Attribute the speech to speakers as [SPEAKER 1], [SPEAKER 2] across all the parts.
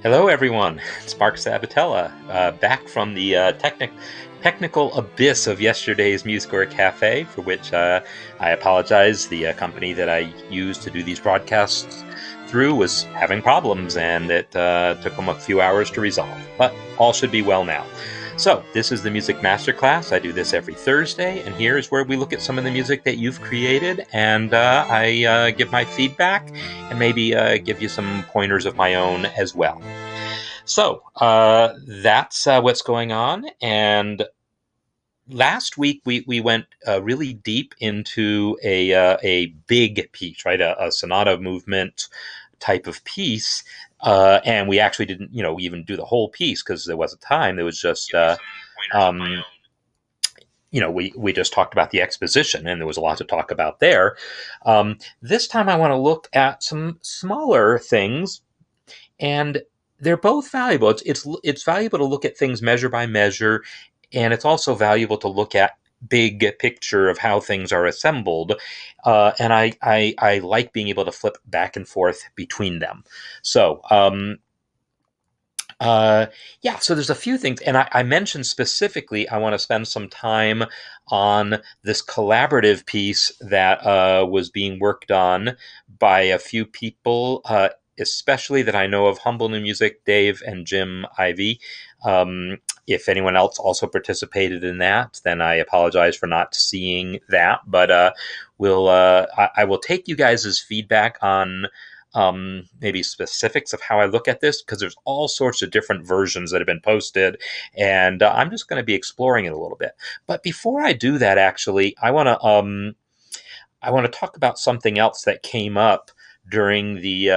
[SPEAKER 1] Hello, everyone. It's Marc Sabatella, back from the technical abyss of yesterday's MuseScore Cafe, for which I apologize. The company that I used to do these broadcasts through was having problems, and it took them a few hours to resolve. But all should be well now. So, this is the Music Masterclass. I do this every Thursday, and here is where we look at some of the music that you've created, and I give my feedback and maybe give you some pointers of my own as well. So that's what's going on. And last week we went really deep into a big piece, right? A sonata movement type of piece. And we actually didn't, even do the whole piece because there wasn't time. There was just, um, we just talked about the exposition, and there was a lot to talk about there. This time I want to look at some smaller things, and they're both valuable. It's valuable to look at things measure by measure, and it's also valuable to look at big picture of how things are assembled. And I like being able to flip back and forth between them. So so there's a few things, and I mentioned specifically I want to spend some time on this collaborative piece that was being worked on by a few people, especially that I know of: Humble New Music, Dave and Jim Ivy. If anyone else also participated in that, then I apologize for not seeing that. But I will take you guys' feedback on maybe specifics of how I look at this, because there's all sorts of different versions that have been posted, and I'm just going to be exploring it a little bit. But before I do that, actually, I want to talk about something else that came up during the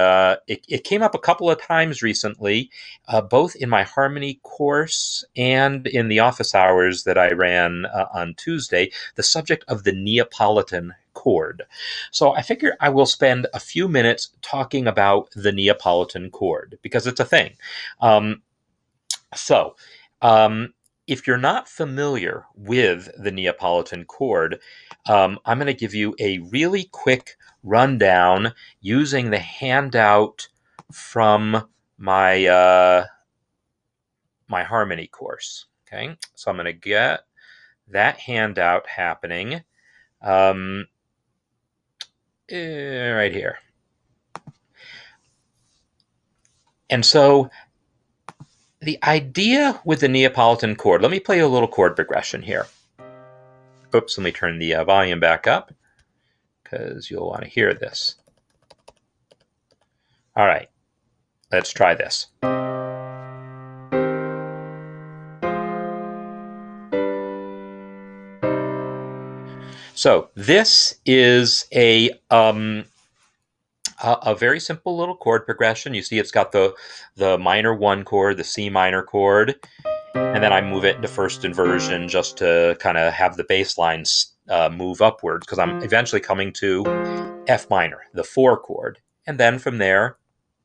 [SPEAKER 1] it came up a couple of times recently, both in my harmony course and in the office hours that I ran on Tuesday, the subject of the Neapolitan chord. So I figure I will spend a few minutes talking about the Neapolitan chord, because it's a thing. Um, so if you're not familiar with the Neapolitan chord, I'm going to give you a really quick rundown using the handout from my my harmony course. Okay, so I'm going to get that handout happening right here. And so the idea with the Neapolitan chord, let me play a little chord progression here. Oops, let me turn the volume back up, because you'll want to hear this. All right, let's try this. So this is a very simple little chord progression. You see it's got the minor 1 chord, the C minor chord, and then I move it into first inversion just to kind of have the bass lines move upwards, because I'm eventually coming to F minor, the 4 chord, and then from there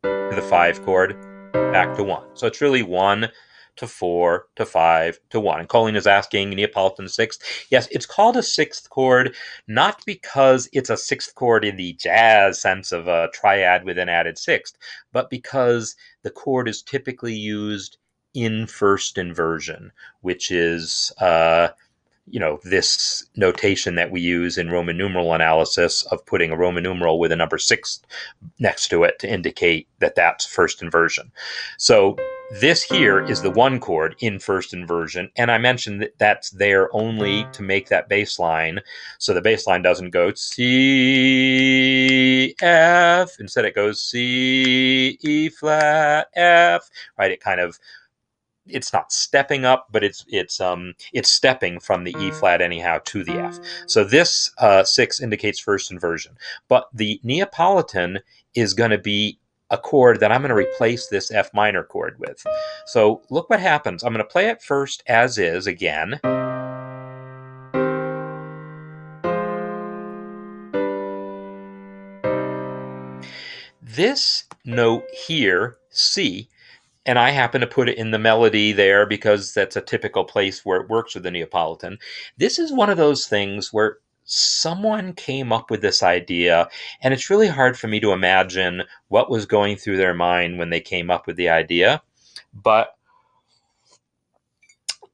[SPEAKER 1] to the 5 chord, back to 1. So it's really 1 to 4 to 5 to 1. And Colleen is asking, Neapolitan sixth. Yes, it's called a sixth chord, not because it's a sixth chord in the jazz sense of a triad with an added sixth, but because the chord is typically used in first inversion, which is this notation that we use in Roman numeral analysis of putting a Roman numeral with a number 6 next to it to indicate that that's first inversion. So this here is the 1 chord in first inversion, and I mentioned that that's there only to make that bass line, so the bass line doesn't go C, F, instead it goes C, E flat, F, right? It's not stepping up, but it's stepping from the E flat anyhow to the F. So this 6 indicates first inversion, but the Neapolitan is going to be a chord that I'm going to replace this F minor chord with. So look what happens. I'm going to play it first as is again. This note here, C, and I happen to put it in the melody there because that's a typical place where it works with the Neapolitan. This is one of those things where someone came up with this idea, and it's really hard for me to imagine what was going through their mind when they came up with the idea, but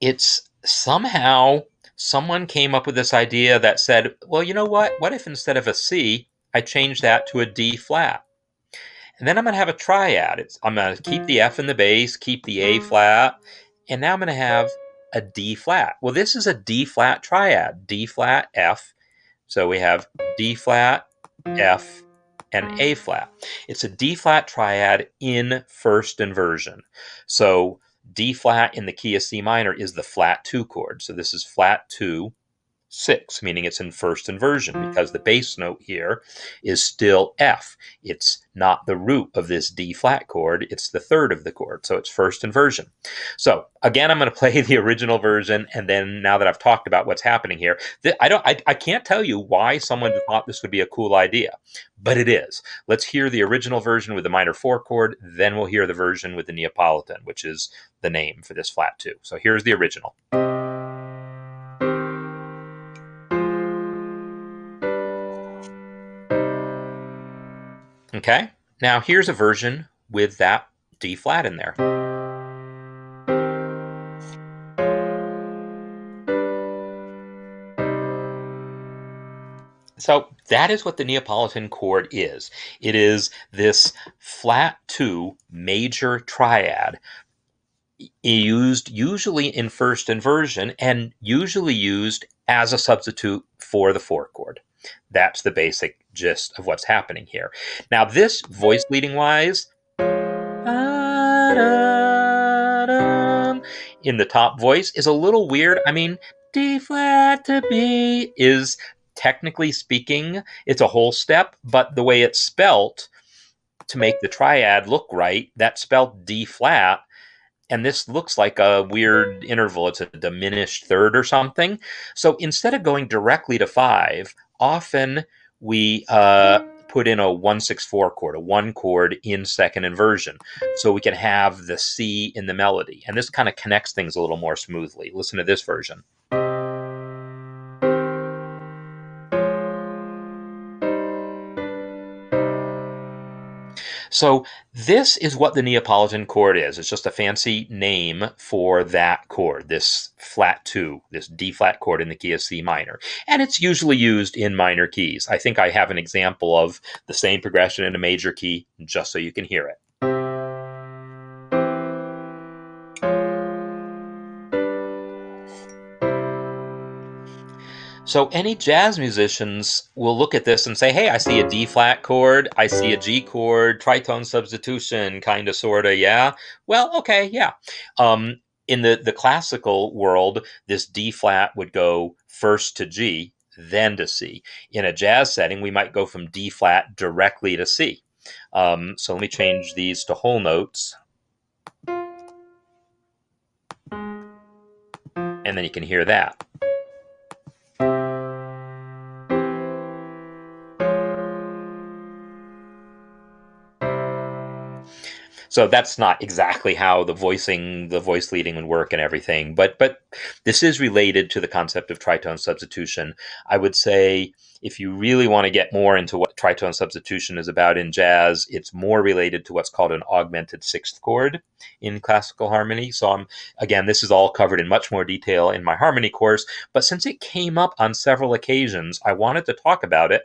[SPEAKER 1] it's somehow someone came up with this idea that said, well, you know what if instead of a C, I change that to a D flat? And then I'm going to have a triad. I'm going to keep the F in the bass, keep the A flat, and now I'm going to have a D flat. Well, this is a D flat triad, D flat, F. So we have D flat, F, and A flat. It's a D flat triad in first inversion. So D flat in the key of C minor is the flat 2 chord. So this is flat 2, 6, meaning it's in first inversion because the bass note here is still F. It's not the root of this D flat chord, it's the third of the chord, so it's first inversion. So again, I'm going to play the original version, and then now that I've talked about what's happening here, I can't tell you why someone thought this would be a cool idea, but it is. Let's hear the original version with the minor 4 chord, then we'll hear the version with the Neapolitan, which is the name for this flat 2. So here's the original. Okay, now here's a version with that D flat in there. So that is what the Neapolitan chord is. It is this flat 2 major triad used usually in first inversion and usually used as a substitute for the 4 chord. That's the basic gist of what's happening here. Now this, voice leading wise, in the top voice is a little weird. I mean, D flat to B is, technically speaking, it's a whole step, but the way it's spelt to make the triad look right, that's spelled D flat, and this looks like a weird interval. It's a diminished third or something. So instead of going directly to 5, often we put in a 1-6-4 chord, a 1 chord in second inversion, so we can have the C in the melody. And this kind of connects things a little more smoothly. Listen to this version. So this is what the Neapolitan chord is. It's just a fancy name for that chord, this flat 2, this D flat chord in the key of C minor. And it's usually used in minor keys. I think I have an example of the same progression in a major key, just so you can hear it. So any jazz musicians will look at this and say, hey, I see a D flat chord, I see a G chord, tritone substitution, kind of, sort of, yeah? Well, okay, yeah. In the classical world, this D flat would go first to G, then to C. In a jazz setting, we might go from D flat directly to C. So let me change these to whole notes. And then you can hear that. So that's not exactly how the voice leading would work and everything, but this is related to the concept of tritone substitution. I would say if you really want to get more into what tritone substitution is about in jazz, it's more related to what's called an augmented 6th chord in classical harmony. So again, this is all covered in much more detail in my harmony course, but since it came up on several occasions, I wanted to talk about it.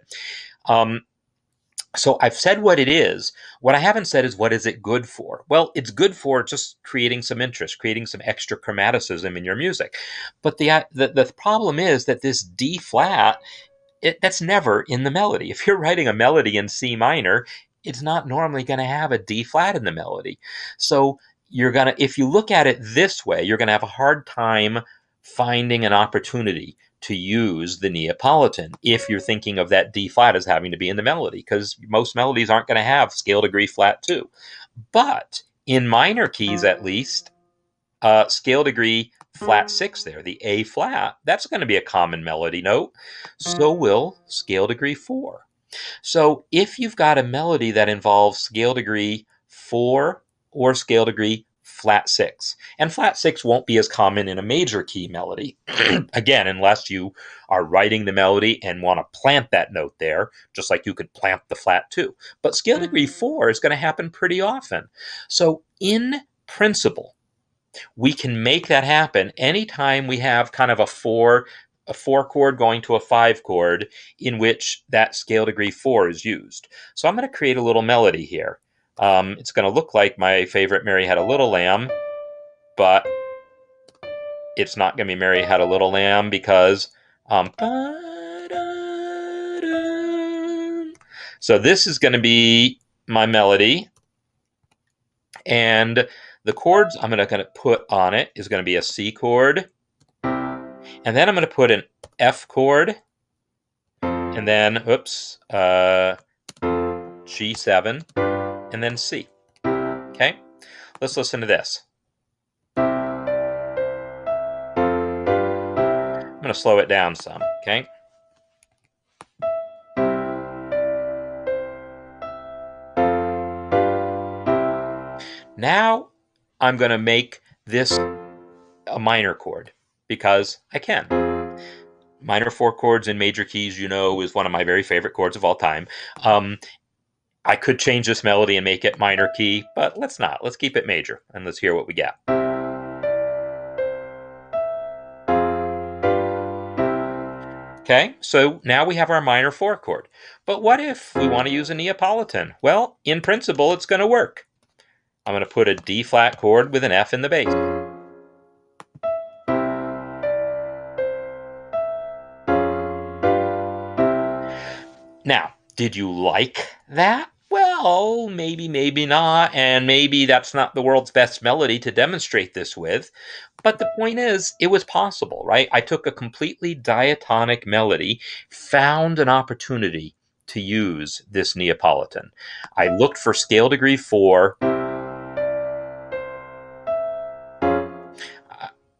[SPEAKER 1] So I've said what it is. What I haven't said is what is it good for? Well, it's good for just creating some interest, creating some extra chromaticism in your music. But the problem is that this D flat, that's never in the melody. If you're writing a melody in C minor, it's not normally going to have a D flat in the melody. So if you look at it this way, you're going to have a hard time finding an opportunity to use the Neapolitan if you're thinking of that D flat as having to be in the melody, because most melodies aren't going to have scale degree flat 2. But in minor keys, at least, scale degree flat 6 there, the A flat, that's going to be a common melody note. So will scale degree 4. So if you've got a melody that involves scale degree 4 or scale degree flat 6. And flat 6 won't be as common in a major key melody. Again, unless you are writing the melody and want to plant that note there, just like you could plant the flat 2. But scale degree 4 is going to happen pretty often. So in principle, we can make that happen anytime we have kind of a 4 chord going to a 5 chord in which that scale degree 4 is used. So I'm going to create a little melody here. It's going to look like my favorite Mary Had a Little Lamb, but it's not going to be Mary Had a Little Lamb because so this is going to be my melody, and the chords I'm going to put on it is going to be a C chord, and then I'm going to put an F chord, and then G7, and then C. Okay, let's listen to this. I'm going to slow it down some, okay? Now I'm going to make this a minor chord because I can. Minor 4 chords in major keys, you know, is one of my very favorite chords of all time. I could change this melody and make it minor key, but let's not. Let's keep it major, and let's hear what we get. Okay, so now we have our minor 4 chord. But what if we want to use a Neapolitan? Well, in principle, it's going to work. I'm going to put a D flat chord with an F in the bass. Now, did you like that? Well, maybe, maybe not, and maybe that's not the world's best melody to demonstrate this with, but the point is, it was possible, right? I took a completely diatonic melody, found an opportunity to use this Neapolitan. I looked for scale degree 4.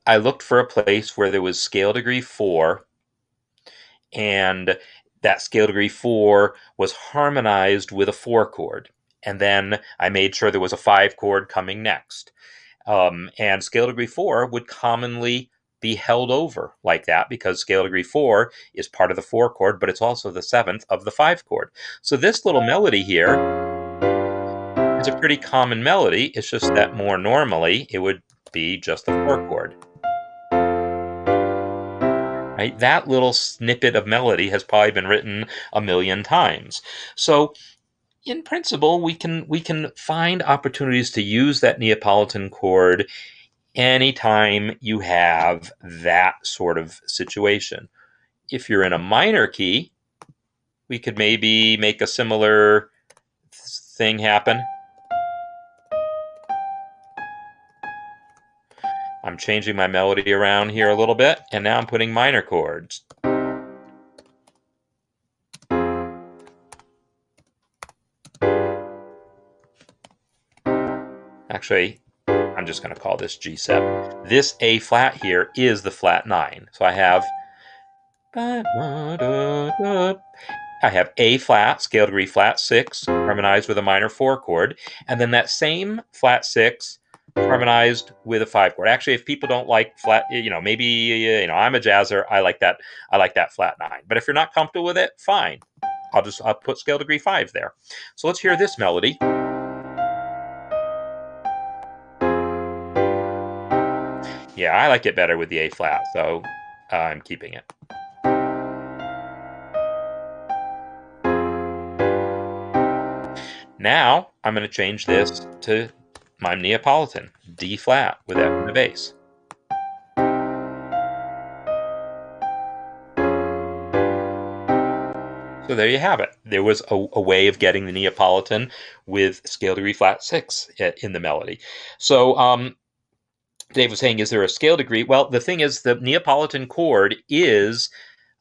[SPEAKER 1] I looked for a place where there was scale degree 4, and that scale degree 4 was harmonized with a 4 chord. And then I made sure there was a 5 chord coming next. And scale degree 4 would commonly be held over like that because scale degree 4 is part of the 4 chord, but it's also the 7th of the 5 chord. So this little melody here is a pretty common melody. It's just that more normally it would be just the 4 chord. Right? That little snippet of melody has probably been written a million times. So in principle, we can find opportunities to use that Neapolitan chord anytime you have that sort of situation. If you're in a minor key, we could maybe make a similar thing happen. I'm changing my melody around here a little bit, and now I'm putting minor chords. Actually, I'm just going to call this G7. This A flat here is the flat 9. So I have A flat, scale degree flat 6, harmonized with a minor 4 chord, and then that same flat 6 harmonized with a 5 chord. Actually, if people don't like flat, maybe I'm a jazzer, I like that flat 9. But if you're not comfortable with it, fine. I'll put scale degree 5 there. So let's hear this melody. Yeah, I like it better with the A flat, so I'm keeping it. Now I'm going to change this to my Neapolitan, D flat with F in the bass. So there you have it. There was a way of getting the Neapolitan with scale degree flat 6 in the melody. So Dave was saying, is there a scale degree? Well, the thing is, the Neapolitan chord is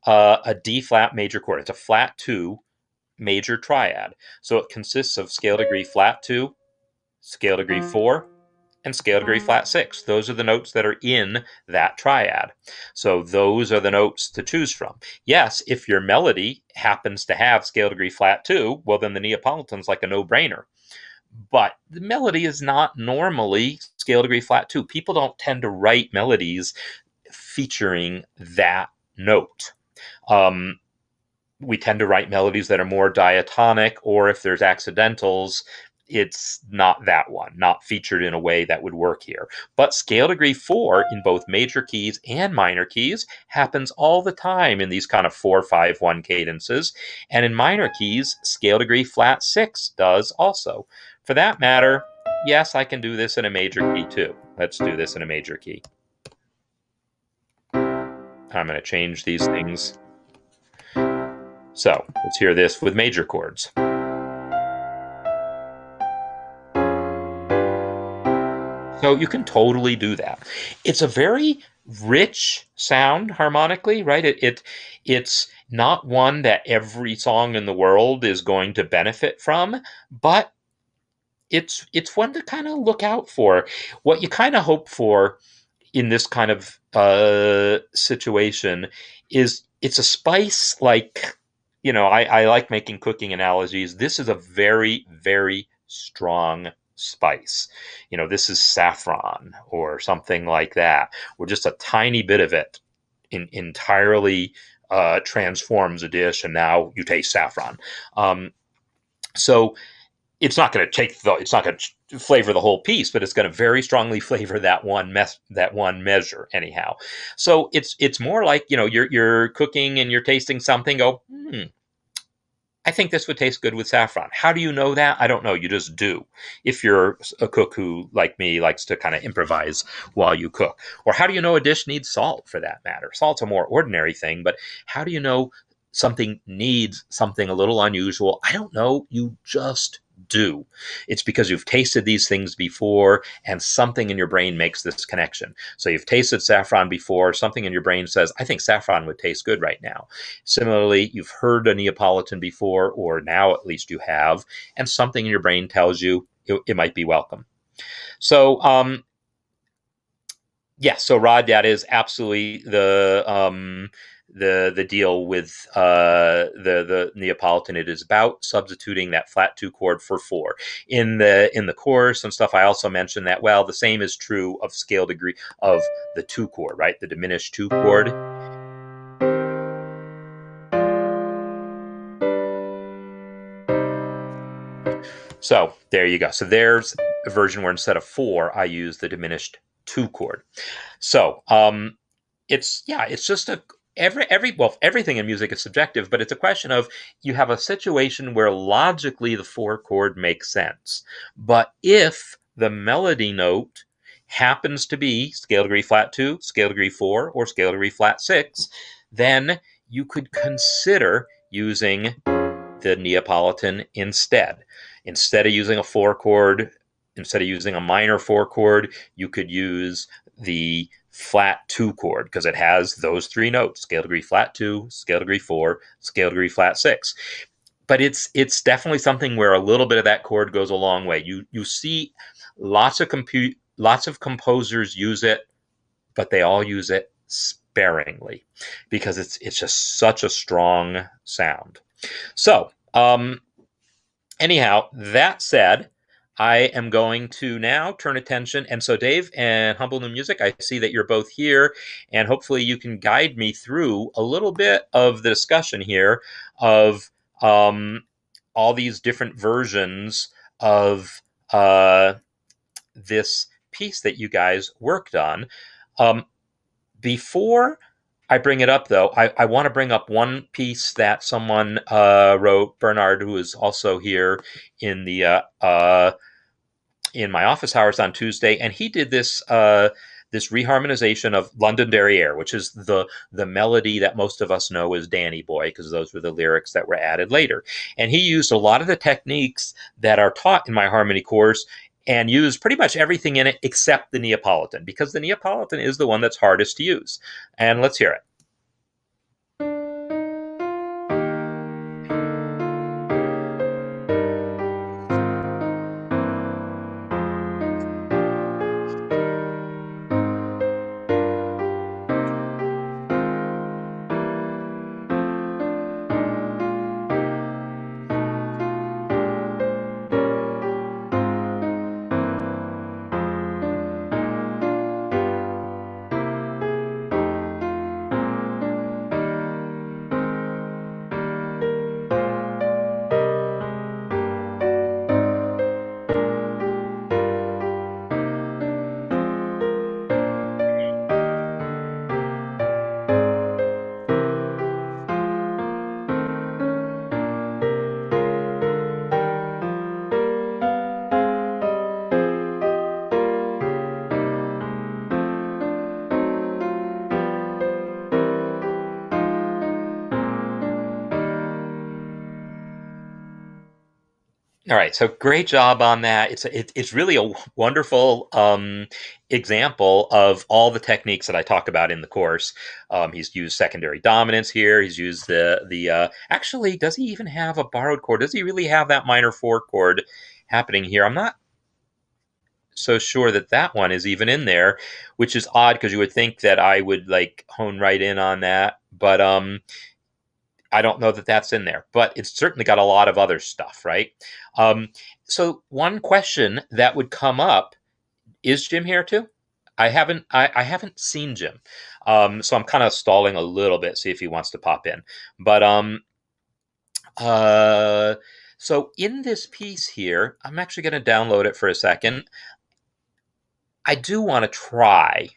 [SPEAKER 1] a D flat major chord. It's a flat 2 major triad. So it consists of scale degree flat 2, scale degree 4, and scale degree flat 6. Those are the notes that are in that triad. So those are the notes to choose from. Yes, if your melody happens to have scale degree flat 2, well, then the Neapolitan's like a no-brainer. but the melody is not normally scale degree flat 2. People don't tend to write melodies featuring that note. We tend to write melodies that are more diatonic, or if there's accidentals, it's not that one, not featured in a way that would work here. But scale degree 4 in both major keys and minor keys happens all the time in these kind of 4-5-1 cadences. And in minor keys, scale degree flat 6 does also. For that matter, yes, I can do this in a major key too. Let's do this in a major key. I'm going to change these things. So let's hear this with major chords. So you can totally do that. It's a very rich sound harmonically, right? It's not one that every song in the world is going to benefit from, but it's one to kind of look out for. What you kind of hope for in this kind of situation is it's a spice like, I like making cooking analogies. This is a very, very strong spice. This is saffron or something like that, or just a tiny bit of it entirely transforms a dish, and now you taste saffron. So it's not going to flavor the whole piece, but it's going to very strongly flavor that one measure anyhow. So it's more like, you're cooking and you're tasting something. I think this would taste good with saffron. How do you know that? I don't know. You just do. If you're a cook who, like me, likes to kind of improvise while you cook. Or how do you know a dish needs salt, for that matter? Salt's a more ordinary thing, but how do you know something needs something a little unusual? I don't know. You just do. It's because you've tasted these things before and something in your brain makes this connection. So you've tasted saffron before, something in your brain says, I think saffron would taste good right now. Similarly, you've heard a Neapolitan before, or now at least you have, and something in your brain tells you it might be welcome. So, so Rod, that is absolutely the deal with the Neapolitan. It is about substituting that flat 2 chord for 4. In the chorus and stuff, I also mentioned that, well, the same is true of scale degree of the 2 chord, right? The diminished 2 chord. So there you go. So there's a version where instead of 4, I use the diminished 2 chord. So it's just everything in music is subjective, but it's a question of, you have a situation where logically the 4 chord makes sense. But if the melody note happens to be scale degree flat 2, scale degree 4, or scale degree flat 6, then you could consider using the Neapolitan instead. Instead of using a 4 chord, instead of using a minor 4 chord, you could use the flat 2 chord, because it has those 3 notes: scale degree flat 2, scale degree 4, scale degree flat 6. But it's definitely something where a little bit of that chord goes a long way. You see lots of composers use it, but they all use it sparingly because it's just such a strong sound. So, anyhow, that said, I am going to now turn attention. And so, Dave and Humble New Music, I see that you're both here, and hopefully you can guide me through a little bit of the discussion here of all these different versions of this piece that you guys worked on. Before I bring it up, though, I want to bring up one piece that someone wrote, Bernard, who is also here in the in my office hours on Tuesday, and he did this this reharmonization of Londonderry Air, which is the melody that most of us know as Danny Boy, because those were the lyrics that were added later. And he used a lot of the techniques that are taught in my harmony course, and used pretty much everything in it except the Neapolitan, because the Neapolitan is the one that's hardest to use. And let's hear it. All right, so great job on that. It's really a wonderful example of all the techniques that I talk about in the course. He's used secondary dominance here. He's used the actually, does he even have a borrowed chord? Does he really have that minor 4 chord happening here? I'm not so sure that that one is even in there, which is odd because you would think that I would like hone right in on that, but I don't know that that's in there, but it's certainly got a lot of other stuff, right? Um, so one question that would come up is Jim here too? I haven't seen Jim, so I'm kind of stalling a little bit, see if he wants to pop in. But uh, so in this piece here, I'm actually going to download it for a second. I do want to try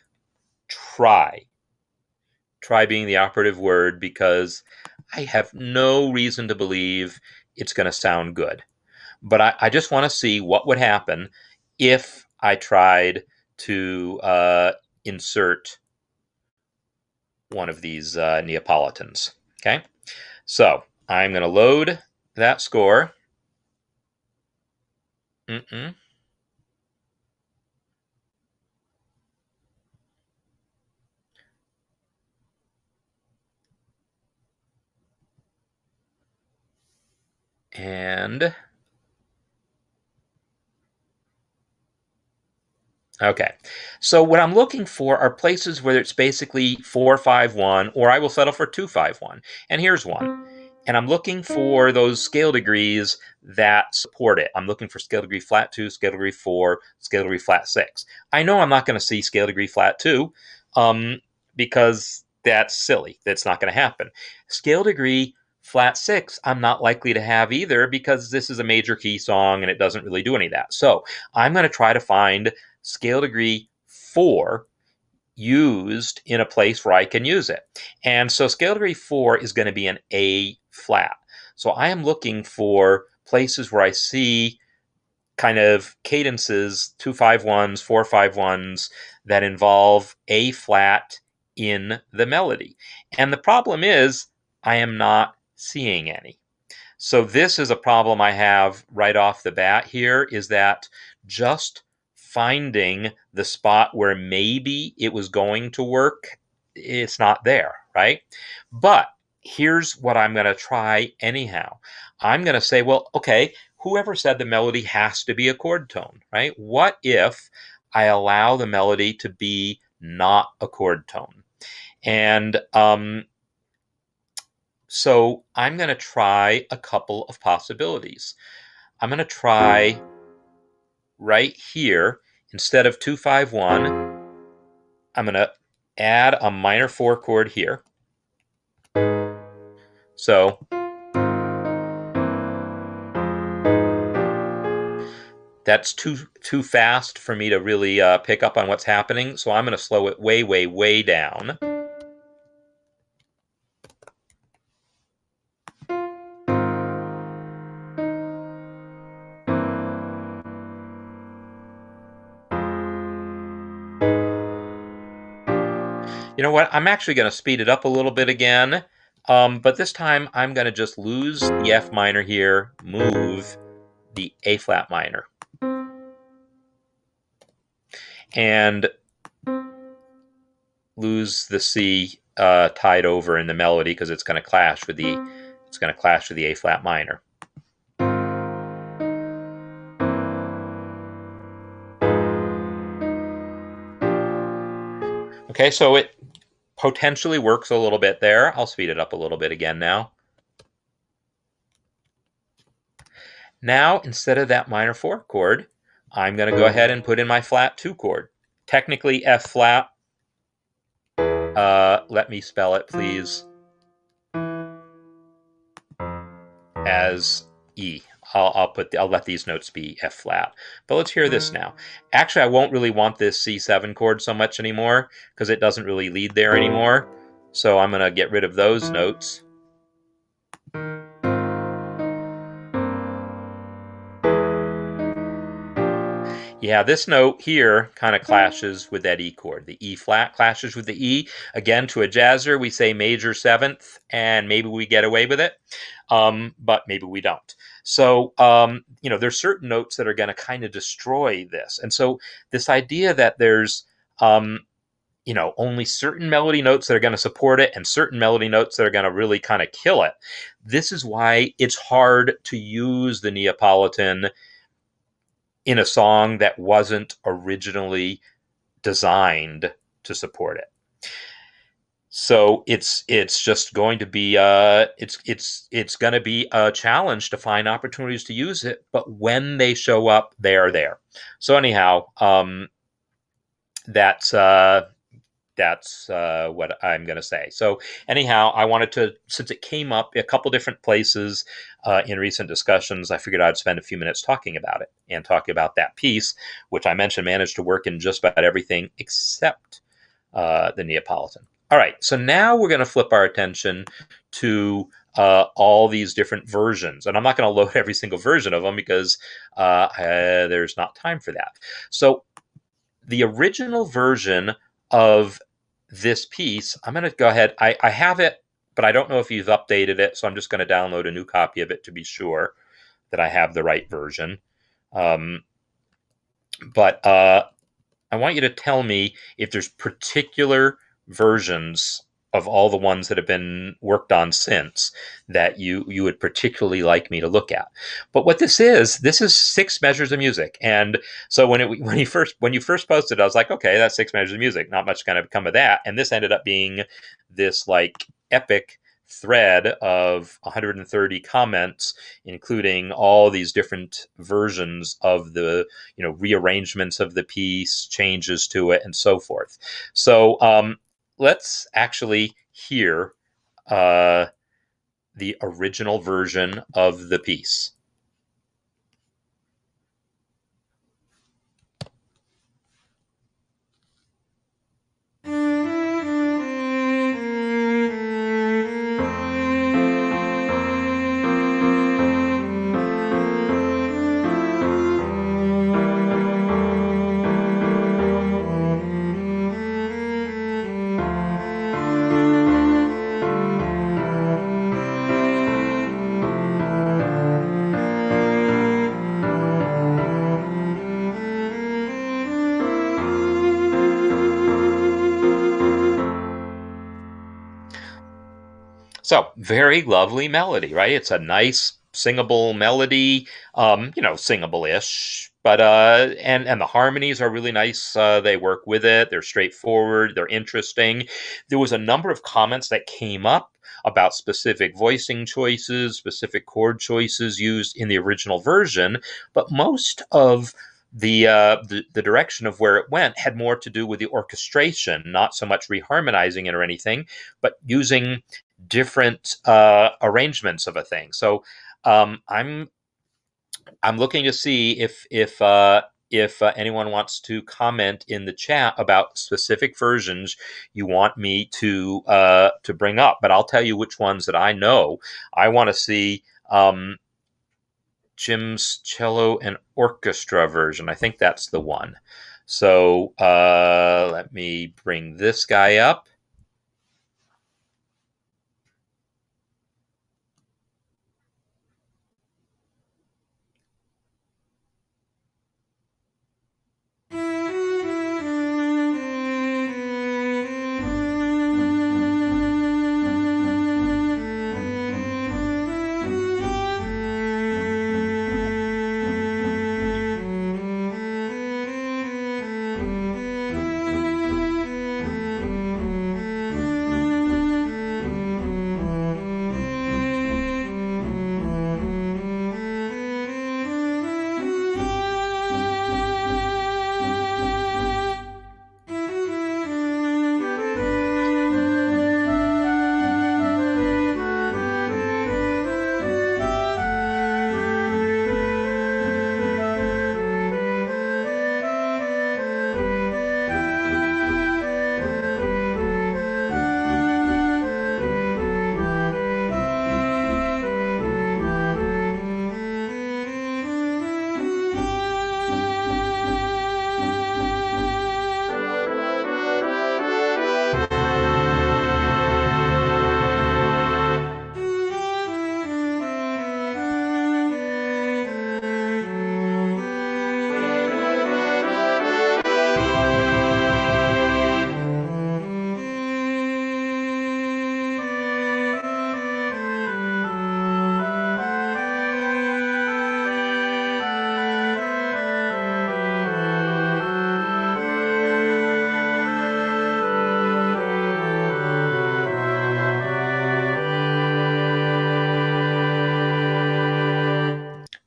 [SPEAKER 1] being the operative word because I have no reason to believe it's going to sound good. But I just want to see what would happen if I tried to insert one of these Neapolitans. Okay, so I'm going to load that score. Mm-mm. And okay, so what I'm looking for are places where it's basically 4-5-1, or I will settle for 2-5-1. And here's one. And I'm looking for those scale degrees that support it. I'm looking for scale degree flat 2, scale degree 4, scale degree flat 6. I know I'm not going to see scale degree flat 2 because that's silly. That's not going to happen. Scale degree flat 6, I'm not likely to have either because this is a major key song and it doesn't really do any of that. So I'm going to try to find scale degree 4 used in a place where I can use it. And so scale degree 4 is going to be an A flat. So I am looking for places where I see kind of cadences, 2-5-1s, 4-5-1s that involve A flat in the melody. And the problem is I am not seeing any. So this is a problem I have right off the bat here, is that just finding the spot where maybe it was going to work, it's not there, right? But here's what I'm going to try anyhow. I'm going to say, well, okay, whoever said the melody has to be a chord tone, right? What if I allow the melody to be not a chord tone? And so I'm going to try a couple of possibilities. I'm going to try right here, instead of 2-5-1, I'm going to add a minor 4 chord here. So that's too fast for me to really pick up on what's happening. So I'm going to slow it way, way, way down. You know what? I'm actually going to speed it up a little bit again. But this time I'm going to just lose the F minor here, move the A flat minor. And lose the C tied over in the melody because it's going to clash with the A flat minor. Okay, so it potentially works a little bit there. I'll speed it up a little bit again now. Now, instead of that minor 4 chord, I'm going to go ahead and put in my flat 2 chord. Technically F flat. Let me spell it, please, as E. I'll let these notes be F flat. But let's hear this now. Actually, I won't really want this C7 chord so much anymore because it doesn't really lead there anymore. So I'm going to get rid of those notes. Yeah, this note here kind of clashes with that E chord. The E flat clashes with the E. Again, to a jazzer, we say major seventh, and maybe we get away with it, but maybe we don't. So, there's certain notes that are going to kind of destroy this. And so, this idea that there's, only certain melody notes that are going to support it and certain melody notes that are going to really kind of kill it. This is why it's hard to use the Neapolitan in a song that wasn't originally designed to support it. So it's just going to be it's going to be a challenge to find opportunities to use it, but when they show up, they are there. So anyhow, that's what I'm going to say. So anyhow, I wanted to, since it came up a couple different places in recent discussions, I figured I'd spend a few minutes talking about it and talking about that piece, which I mentioned managed to work in just about everything except the Neapolitan. All right, so now we're going to flip our attention to all these different versions. And I'm not going to load every single version of them because there's not time for that. So the original version of this piece, I'm going to go ahead. I have it, but I don't know if you've updated it, so I'm just going to download a new copy of it to be sure that I have the right version. But I want you to tell me if there's particular versions of all the ones that have been worked on since that you would particularly like me to look at. But what this is 6 measures of music. And so when you first posted, I was like, okay, that's 6 measures of music. Not much going to come of that. And this ended up being this like epic thread of 130 comments, including all these different versions of the rearrangements of the piece, changes to it, and so forth. So let's actually hear the original version of the piece. So very lovely melody, right? It's a nice singable melody, singable-ish, but and the harmonies are really nice. They work with it. They're straightforward. They're interesting. There was a number of comments that came up about specific voicing choices, specific chord choices used in the original version, but most of the direction of where it went had more to do with the orchestration, not so much reharmonizing it or anything, but using different arrangements of a thing. So I'm looking to see if anyone wants to comment in the chat about specific versions you want me to bring up. But I'll tell you which ones that I know. I want to see Jim's cello and orchestra version. I think that's the one. So let me bring this guy up.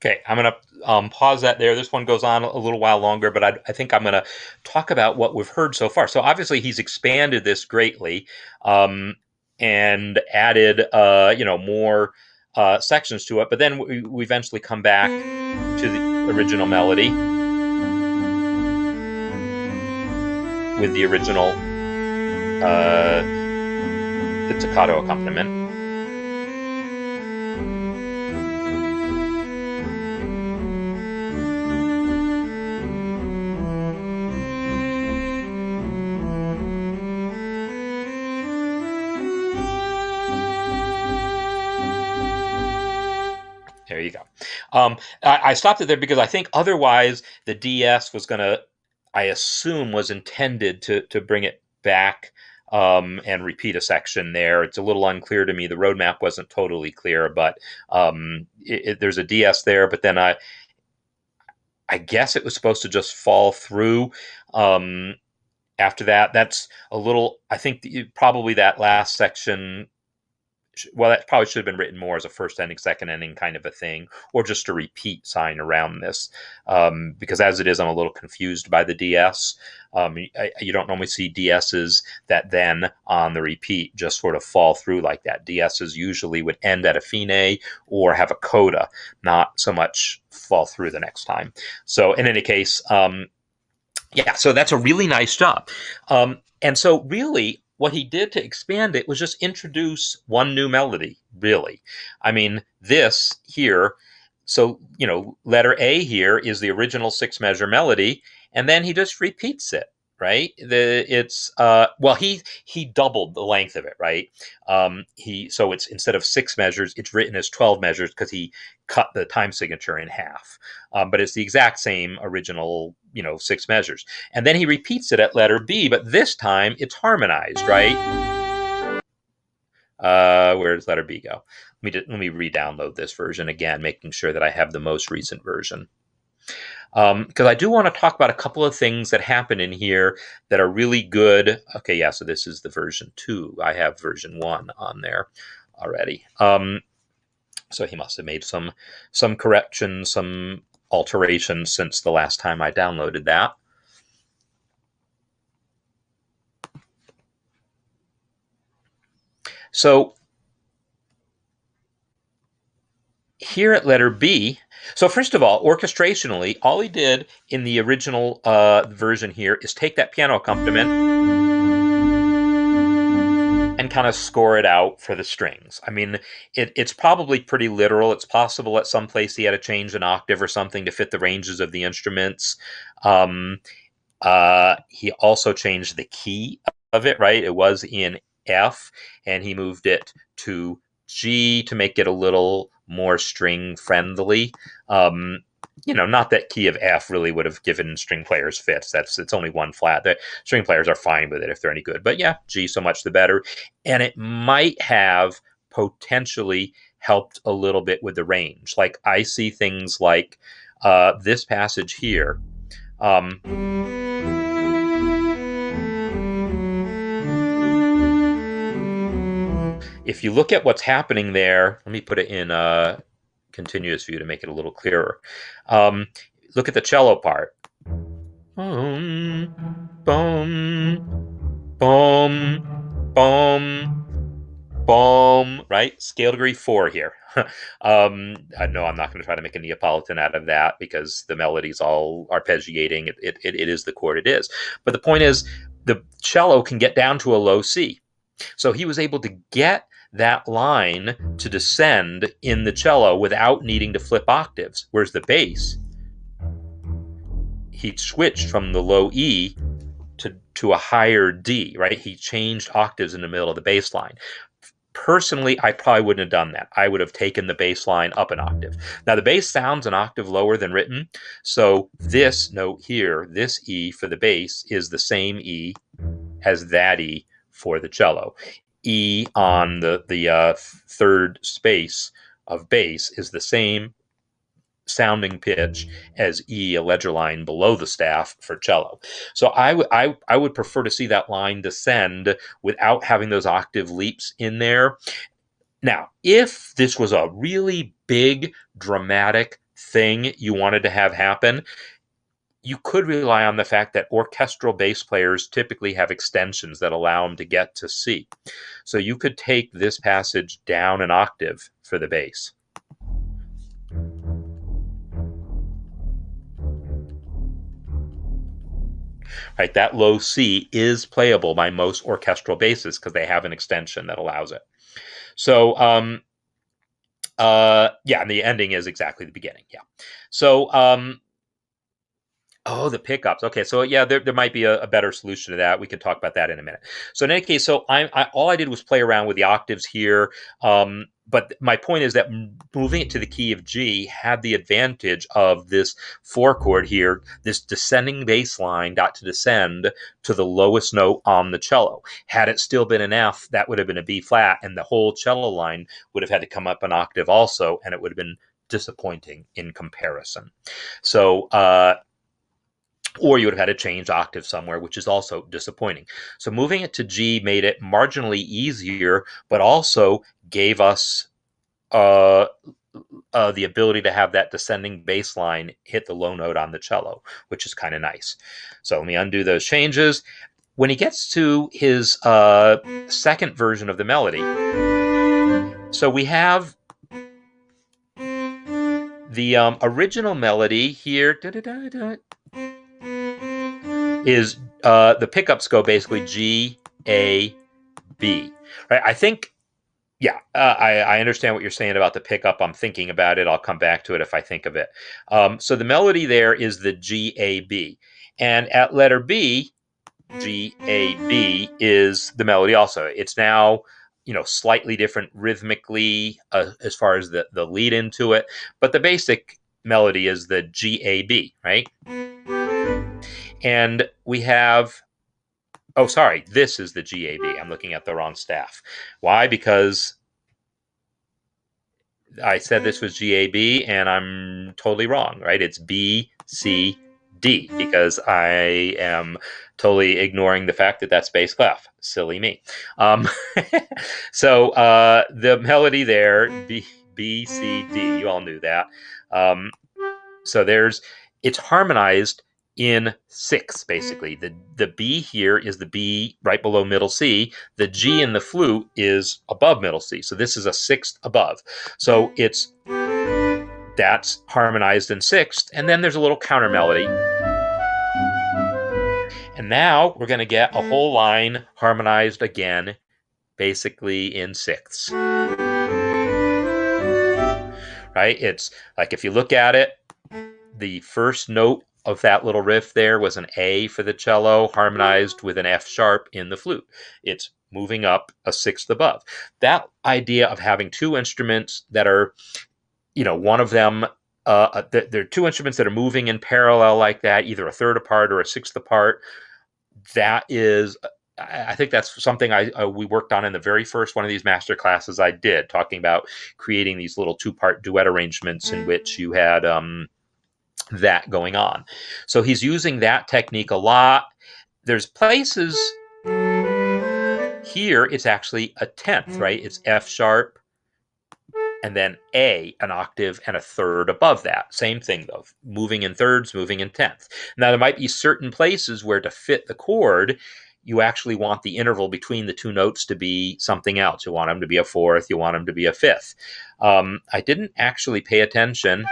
[SPEAKER 1] Okay, I'm going to pause that there. This one goes on a little while longer, but I think I'm going to talk about what we've heard so far. So obviously he's expanded this greatly and added, more sections to it. But then we eventually come back to the original melody with the original pizzicato accompaniment. There you go. I stopped it there because I think otherwise the DS was going to, I assume, was intended to bring it back and repeat a section there. It's a little unclear to me. The roadmap wasn't totally clear, but there's a DS there. But then I guess it was supposed to just fall through. After that, that's a little. I think probably that last section. Well, that probably should have been written more as a first ending, second ending kind of a thing, or just a repeat sign around this. Because as it is, I'm a little confused by the DS. You don't normally see DSs that then on the repeat just sort of fall through like that. DSs usually would end at a fine or have a coda, not so much fall through the next time. So in any case, yeah, so that's a really nice job. And so really, what he did to expand it was just introduce one new melody, really. I mean, this here, so, letter A here is the original 6-measure melody, and then he just repeats it, right? He doubled the length of it, right? So it's, instead of 6 measures, it's written as 12 measures because he cut the time signature in half. But it's the exact same original 6 measures. And then he repeats it at letter B, but this time it's harmonized, right? Where does letter B go? Let me re-download this version again, making sure that I have the most recent version. Because I do want to talk about a couple of things that happen in here that are really good. Okay, yeah, so this is the version 2. I have version 1 on there already. So he must have made some corrections, some alterations since the last time I downloaded that. So here at letter B, so first of all, orchestrationally, all he did in the original version here is take that piano accompaniment and kind of score it out for the strings. I mean, it's probably pretty literal. It's possible at some place he had to change an octave or something to fit the ranges of the instruments. He also changed the key of it, right? It was in F, and he moved it to G to make it a little more string friendly. Not that key of F really would have given string players fits. It's only one flat. The string players are fine with it if they're any good. But yeah, G, so much the better. And it might have potentially helped a little bit with the range. Like I see things like this passage here. If you look at what's happening there, let me put it in continuous view to make it a little clearer. Look at the cello part. Boom, boom, boom, boom, boom, right? Scale degree 4 here. No, I'm not going to try to make a Neapolitan out of that because the melody's all arpeggiating. It is the chord it is. But the point is, the cello can get down to a low C. So he was able to get that line to descend in the cello without needing to flip octaves. Whereas the bass, he switched from the low E to a higher D, right? He changed octaves in the middle of the bass line. Personally, I probably wouldn't have done that. I would have taken the bass line up an octave. Now, the bass sounds an octave lower than written, so this note here, this E for the bass, is the same E as that E for the cello. E on the third space of bass is the same sounding pitch as E, a ledger line below the staff for cello. So I would prefer to see that line descend without having those octave leaps in there. Now, if this was a really big, dramatic thing you wanted to have happen, you could rely on the fact that orchestral bass players typically have extensions that allow them to get to C. So you could take this passage down an octave for the bass. Right, that low C is playable by most orchestral basses because they have an extension that allows it. So, yeah, and the ending is exactly the beginning. Yeah. So, oh, the pickups. Okay, so yeah, there might be a better solution to that. We can talk about that in a minute. So in any case, so all I did was play around with the octaves here. But my point is that moving it to the key of G had the advantage of this 4 chord here. This descending bass line got to descend to the lowest note on the cello. Had it still been an F, that would have been a B flat, and the whole cello line would have had to come up an octave also, and it would have been disappointing in comparison. So, or you would have had to change octave somewhere, which is also disappointing. So moving it to G made it marginally easier, but also gave us the ability to have that descending bass line hit the low note on the cello, which is kind of nice. So let me undo those changes. When he gets to his second version of the melody, so we have the original melody here. Is the pickups go basically G, A, B, right? I think, yeah, I understand what you're saying about the pickup. I'm thinking about it. I'll come back to it if I think of it. So the melody there is the G, A, B. And at letter B, G, A, B is the melody also. It's now, slightly different rhythmically as far as the lead into it. But the basic melody is the G, A, B, right? And we have, oh, sorry, this is the GAB. I'm looking at the wrong staff. Why? Because I said this was GAB and I'm totally wrong, right? It's B, C, D, because I am totally ignoring the fact that that's bass clef. Silly me. So the melody there, B, C, D, you all knew that. So it's harmonized in 6, basically. The B here is the B right below middle C. The G in the flute is above middle C. So this is a 6th above. So that's harmonized in 6th. And then there's a little counter melody. And now we're going to get a whole line harmonized again, basically in 6ths. Right? It's like, if you look at it, the first note of that little riff there was an A for the cello, harmonized with an F sharp in the flute. It's moving up a 6th above. That idea of having two instruments that are, one of them, there are two instruments that are moving in parallel like that, either a 3rd apart or a 6th apart. That is, I think that's something we worked on in the very first one of these master classes I did, talking about creating these little 2-part duet arrangements in which you had that going on. So he's using that technique a lot. There's places here it's actually a 10th, right? It's F sharp and then A, an octave and a 3rd above that. Same thing though, moving in 3rds, moving in 10th. Now there might be certain places where to fit the chord, you actually want the interval between the two notes to be something else. You want them to be a 4th, you want them to be a 5th. I didn't actually pay attention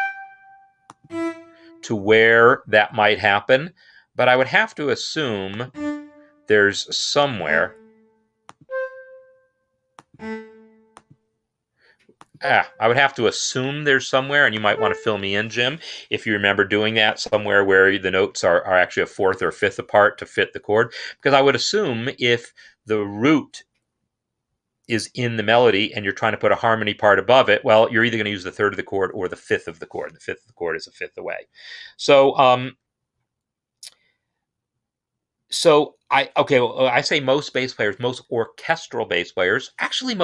[SPEAKER 1] to where that might happen, but I would have to assume there's somewhere. I would have to assume there's somewhere, and you might want to fill me in, Jim, if you remember doing that somewhere where the notes are actually a 4th or 5th apart to fit the chord. Because I would assume if the root is in the melody and you're trying to put a harmony part above it, well, you're either going to use the 3rd of the chord or the 5th of the chord. The 5th of the chord is a 5th away. So I say most bass players, most orchestral bass players, actually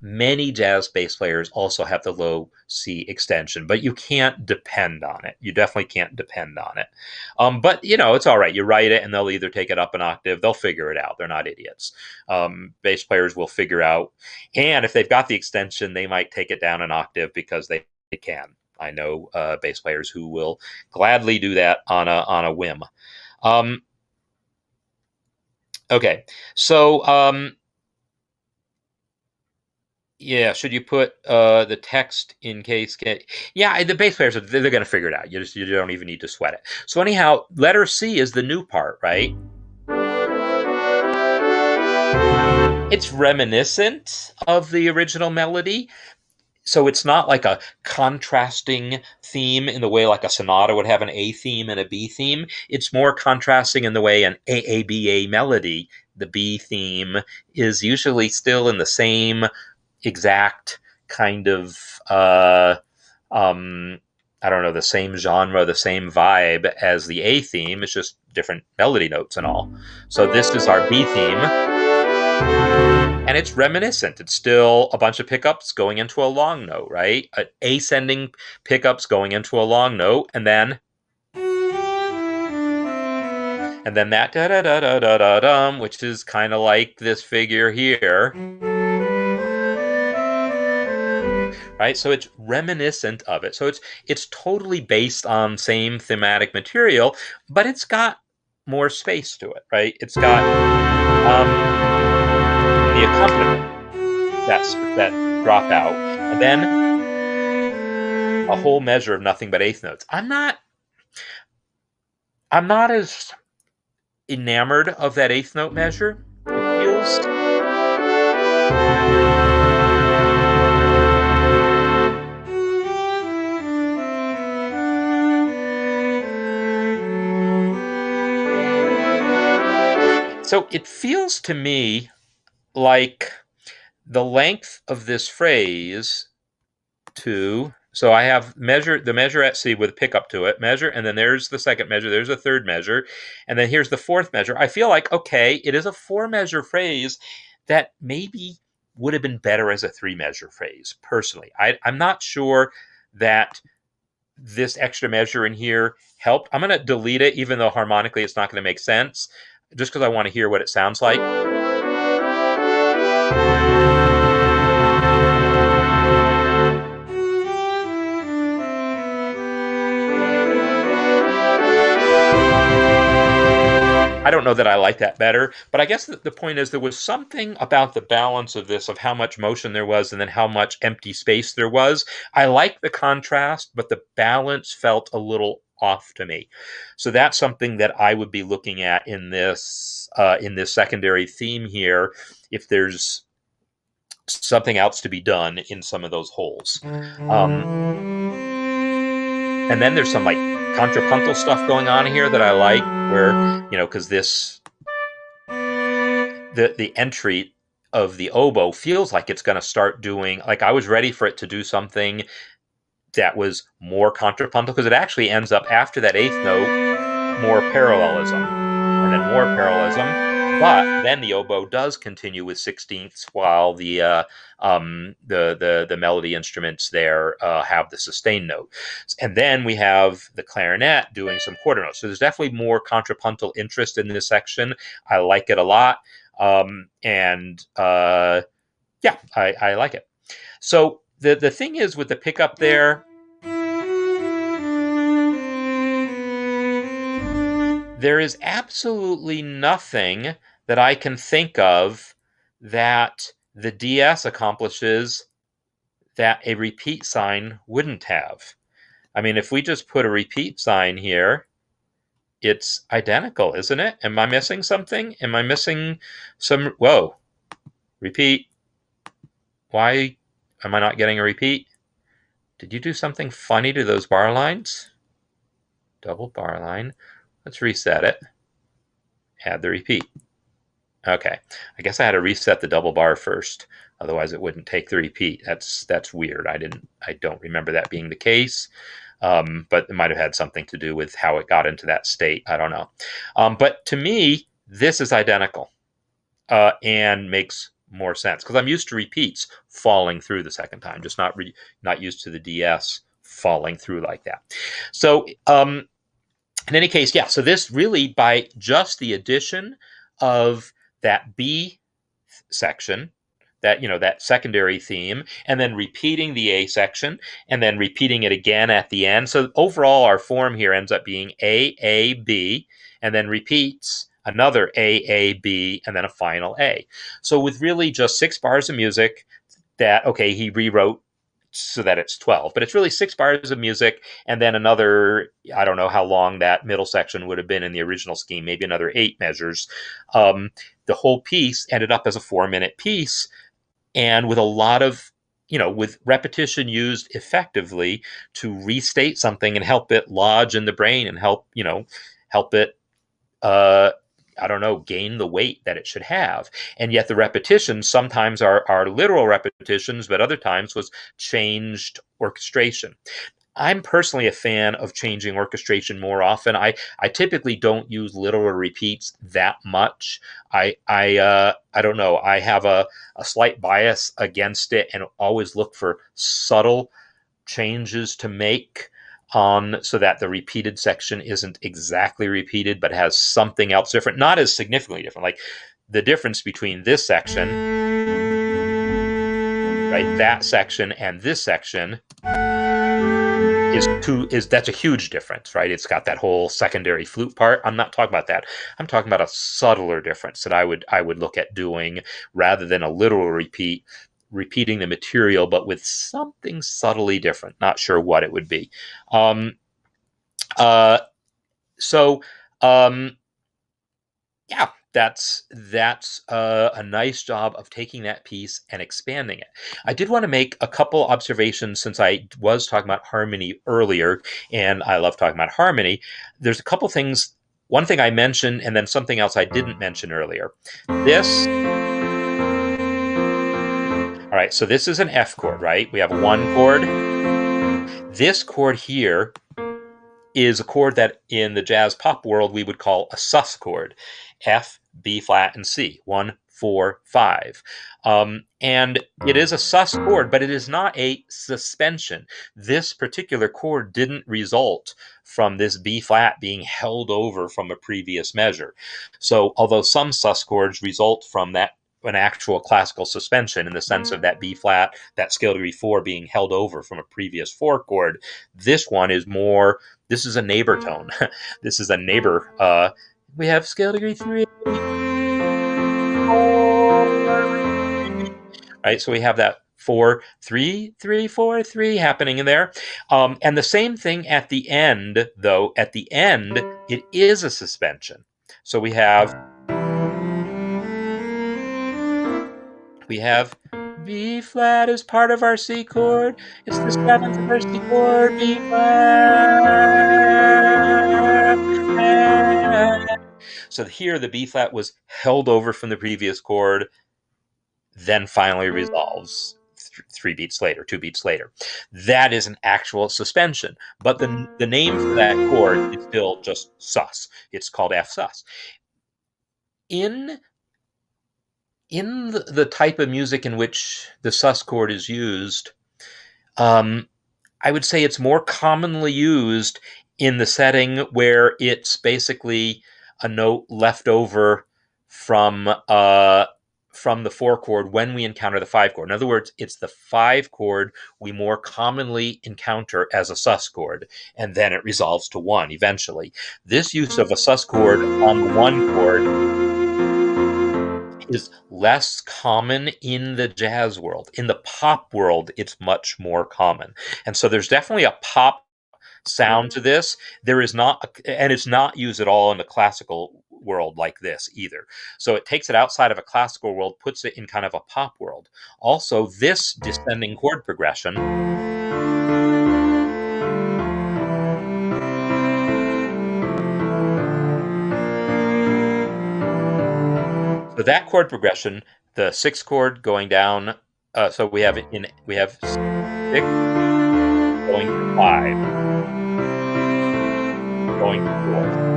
[SPEAKER 1] many jazz bass players also have the low C extension, but you can't depend on it. You definitely can't depend on it. But it's all right. You write it and they'll either take it up an octave. They'll figure it out. They're not idiots. Bass players will figure out. And if they've got the extension, they might take it down an octave because they can. I know bass players who will gladly do that on a whim. Okay, so yeah, should you put the text in case? Yeah, the bass players they're going to figure it out. You don't even need to sweat it. So anyhow, letter C is the new part, right? It's reminiscent of the original melody. So it's not like a contrasting theme in the way like a sonata would have an A theme and a B theme. It's more contrasting in the way an AABA melody, the B theme, is usually still in the same exact kind of I don't know, the same genre, the same vibe as the A theme. It's just different melody notes and all. So this is our B theme. And it's reminiscent. It's still a bunch of pickups going into a long note, right? Ascending pickups going into a long note, and then that da da da da da da dum, which is kind of like this figure here, right? So it's reminiscent of it. So it's totally based on same thematic material, but it's got more space to it, right? It's got the accompaniment that drop out, and then a whole measure of nothing but eighth notes. I'm not as enamored of that eighth note measure. It feels so it feels to me like the length of this phrase so I have the measure at C with pickup to it, measure, and then there's the second measure, there's a third measure, and then here's the fourth measure. I feel like, okay, it is a 4-measure phrase that maybe would have been better as a 3-measure phrase, personally. I'm not sure that this extra measure in here helped. I'm going to delete it, even though harmonically it's not going to make sense, just because I want to hear what it sounds like. I don't know that I like that better, but I guess the point is there was something about the balance of this, of how much motion there was and then how much empty space there was. I like the contrast, but the balance felt a little off to me. So that's something that I would be looking at in this secondary theme here, if there's something else to be done in some of those holes. And then there's some like contrapuntal stuff going on here that I like, where, because the entry of the oboe feels like it's going to start doing, like I was ready for it to do something that was more contrapuntal, because it actually ends up after that eighth note, more parallelism, and then more parallelism. But then the oboe does continue with sixteenths, while the melody instruments there have the sustain note, and then we have the clarinet doing some quarter notes. So there's definitely more contrapuntal interest in this section. I like it a lot, yeah, I like it. So the thing is with the pickup there, there is absolutely nothing that I can think of that the DS accomplishes that a repeat sign wouldn't have. I mean, if we just put a repeat sign here, it's identical, isn't it? Am I missing something? Am I missing some? Whoa, repeat. Why am I not getting a repeat? Did you do something funny to those bar lines? Double bar line. Let's reset it. Add the repeat. Okay, I guess I had to reset the double bar first, otherwise it wouldn't take the repeat. That's weird. I don't remember that being the case, but it might have had something to do with how it got into that state. I don't know. But to me, this is identical and makes more sense, because I'm used to repeats falling through the second time, just not used to the DS falling through like that. So in any case, yeah, so this really, by just the addition of that B section, that secondary theme, and then repeating the A section, and then repeating it again at the end. So overall, our form here ends up being A, B, and then repeats another A, B, and then a final A. So with really just 6 bars of music that, okay, he rewrote so that it's 12, but it's really 6 bars of music, and then another, I don't know how long that middle section would have been in the original scheme, maybe another 8 measures. The whole piece ended up as a 4-minute piece, and with a lot of, with repetition used effectively to restate something and help it lodge in the brain and help it, I don't know, gain the weight that it should have. And yet the repetitions sometimes are literal repetitions, but other times was changed orchestration. I'm personally a fan of changing orchestration more often. I typically don't use literal repeats that much. I don't know. I have a slight bias against it and always look for subtle changes to make so that the repeated section isn't exactly repeated, but has something else different, not as significantly different. Like the difference between this section, right, that section and this section that's a huge difference, right? It's got that whole secondary flute part. I'm not talking about that. I'm talking about a subtler difference that I would look at doing rather than a literal repeating the material, but with something subtly different. Not sure what it would be. So yeah, that's a nice job of taking that piece and expanding it. I did want to make a couple observations since I was talking about harmony earlier, and I love talking about harmony. There's a couple things. One thing I mentioned, and then something else I didn't mention earlier. All right, so this is an F chord, right? We have a 1 chord. This chord here is a chord that in the jazz pop world we would call a sus chord. F, B flat, and C. 1, 4, 5. And it is a sus chord, but it is not a suspension. This particular chord didn't result from this B flat being held over from a previous measure. So although some sus chords result from that, an actual classical suspension in the sense of that B flat, that scale degree 4 being held over from a previous 4 chord, this one is more, this is a neighbor tone. This is a neighbor. We have scale degree 3, 4, right? So we have that 4, 3, 3, 4, 3 happening in there. And the same thing at the end, though. At the end, it is a suspension. So we have B flat as part of our C chord. It's the 7th of our C chord, B flat. So here the B flat was held over from the previous chord, then finally resolves 3 beats later, 2 beats later. That is an actual suspension, but the name for that chord is still just sus. It's called F sus. In the type of music in which the sus chord is used, I would say it's more commonly used in the setting where it's basically a note left over from the 4 chord when we encounter the 5 chord. In other words, it's the 5 chord we more commonly encounter as a sus chord, and then it resolves to 1 eventually. This use of a sus chord on the 1 chord is less common in the jazz world. In the pop world, it's much more common. And so there's definitely a pop sound to this. There is not, and it's not used at all in the classical world like this either. So it takes it outside of a classical world, puts it in kind of a pop world. Also, this descending chord progression, so that chord progression, the 6th chord going down, so we have 6 going to 5, going to 4.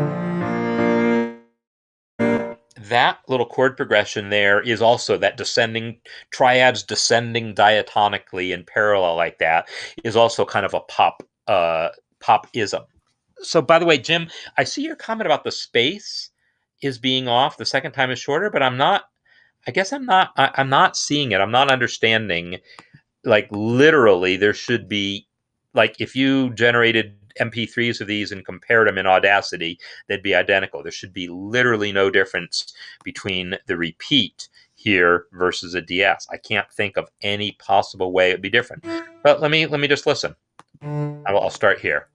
[SPEAKER 1] That little chord progression there is also that descending, triads descending diatonically in parallel like that, is also kind of a pop-ism. So by the way, Jim, I see your comment about the space is being off. The second time is shorter, but I'm not I guess I'm not seeing it. I'm not understanding. Like literally, there should be, like, if you generated MP3s of these and compared them in Audacity, they'd be identical. There should be literally no difference between the repeat here versus a DS. I can't think of any possible way it'd be different. But let me just listen. I'll start here.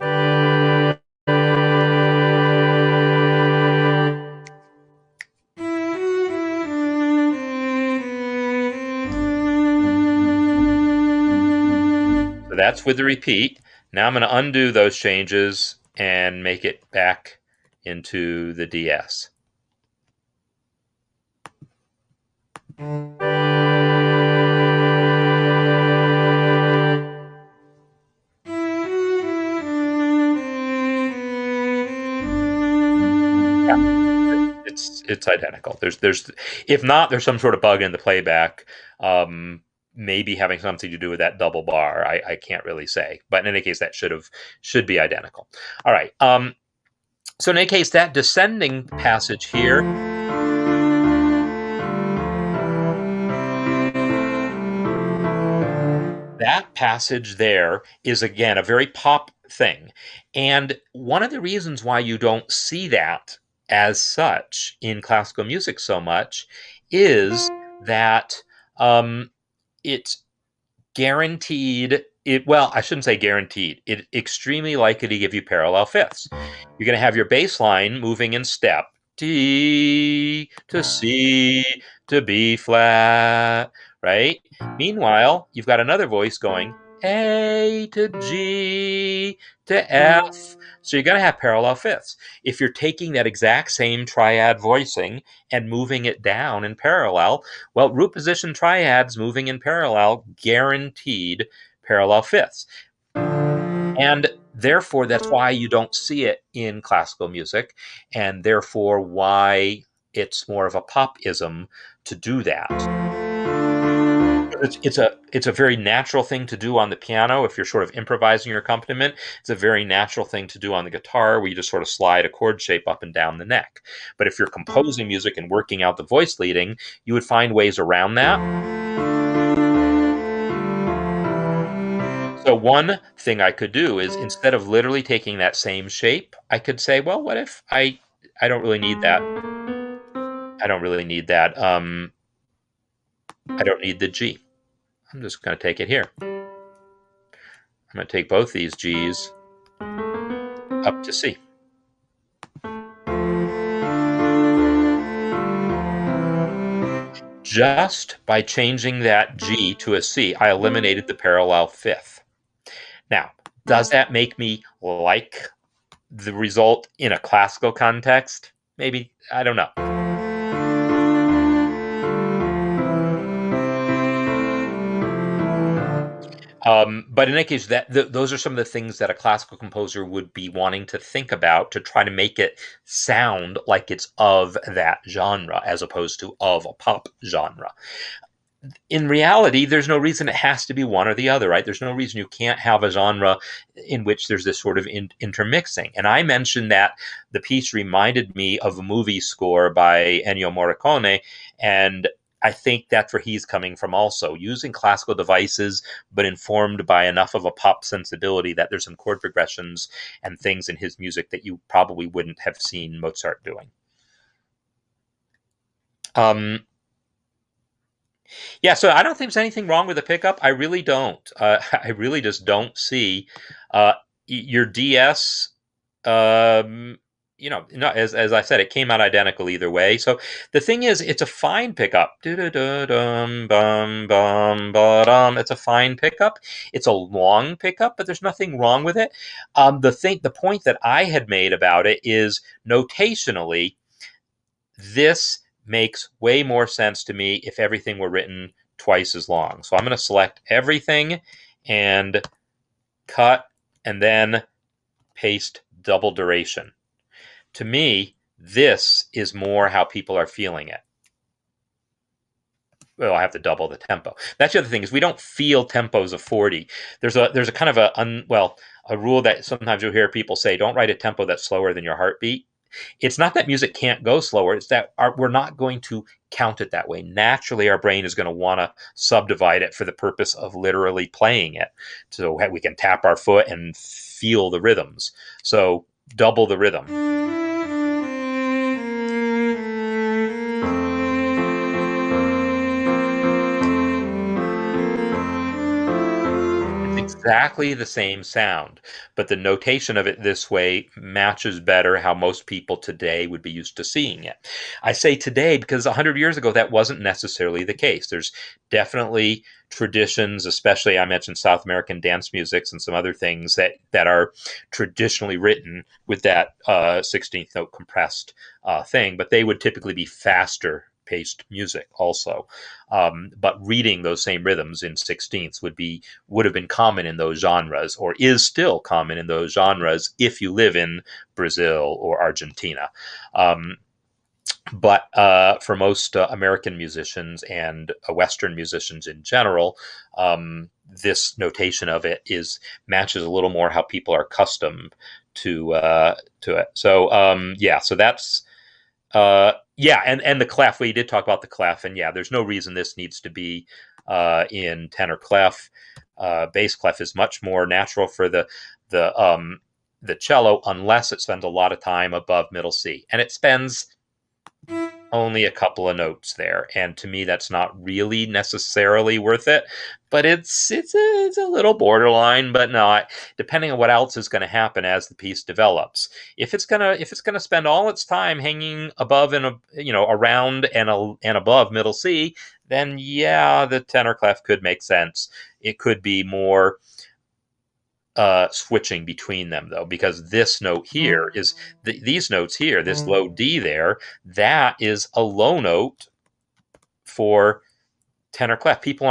[SPEAKER 1] So that's with the repeat. Now I'm going to undo those changes and make it back into the DS. It's identical. There's if not, there's some sort of bug in the playback. Maybe having something to do with that double bar. I can't really say, but in any case, that should be identical. All right. So in any case, that descending passage here. That passage there is, again, a very pop thing. And one of the reasons why you don't see that as such in classical music so much is that it's guaranteed. Well, I shouldn't say guaranteed. It's extremely likely to give you parallel fifths. You're going to have your bass line moving in step. D to C to B flat, right? Meanwhile, you've got another voice going A to G to F. So you're going to have parallel fifths. If you're taking that exact same triad voicing and moving it down in parallel, well, root position triads moving in parallel guaranteed parallel fifths. And therefore, that's why you don't see it in classical music, and therefore why it's more of a popism to do that. It's a very natural thing to do on the piano if you're sort of improvising your accompaniment. It's a very natural thing to do on the guitar, where you just sort of slide a chord shape up and down the neck. But if you're composing music and working out the voice leading, you would find ways around that. So one thing I could do is, instead of literally taking that same shape, I could say, well, what if I don't really need that. I don't really need that. I don't need the G. I'm just going to take it here. I'm going to take both these G's up to C. Just by changing that G to a C, I eliminated the parallel fifth. Now, does that make me like the result in a classical context? Maybe. I don't know. But in any case, those are some of the things that a classical composer would be wanting to think about to try to make it sound like it's of that genre as opposed to of a pop genre. In reality, there's no reason it has to be one or the other, right? There's no reason you can't have a genre in which there's this sort of intermixing. And I mentioned that the piece reminded me of a movie score by Ennio Morricone, and I think that's where he's coming from also, using classical devices, but informed by enough of a pop sensibility that there's some chord progressions and things in his music that you probably wouldn't have seen Mozart doing. Yeah, so I don't think there's anything wrong with the pickup. I really don't. I really just don't see your DS. As I said, it came out identical either way. So the thing is, it's a fine pickup. It's a fine pickup. It's a long pickup, but there's nothing wrong with it. The point that I had made about it is, notationally, this makes way more sense to me if everything were written twice as long. So I'm going to select everything and cut and then paste double duration. To me, this is more how people are feeling it. Well, I have to double the tempo. That's the other thing, is we don't feel tempos of 40. There's a kind of a rule that sometimes you'll hear people say, don't write a tempo that's slower than your heartbeat. it's not that music can't go slower. It's that we're not going to count it that way. Naturally, our brain is going to want to subdivide it for the purpose of literally playing it. So we can tap our foot and feel the rhythms. So double the rhythm. Exactly the same sound, but the notation of it this way matches better how most people today would be used to seeing it. I say today because 100 years ago that wasn't necessarily the case. There's definitely traditions, especially I mentioned South American dance musics and some other things that are traditionally written with that 16th note compressed thing, but they would typically be faster paced music also. But reading those same rhythms in sixteenths would have been common in those genres, or is still common in those genres if you live in Brazil or Argentina. But for most American musicians and Western musicians in general, this notation of it matches a little more how people are accustomed to it. So so that's and the clef. We did talk about the clef, and there's no reason this needs to be in tenor clef. Bass clef is much more natural for the cello, unless it spends a lot of time above middle C, and it spends only a couple of notes there, and to me that's not really necessarily worth it, but it's a little borderline. But no, depending on what else is going to happen as the piece develops, if it's gonna spend all its time hanging above and around and above middle C, then the tenor clef could make sense. It could be more switching between them, though, because this note here is these notes here, this low D there, that is a low note for tenor clef. People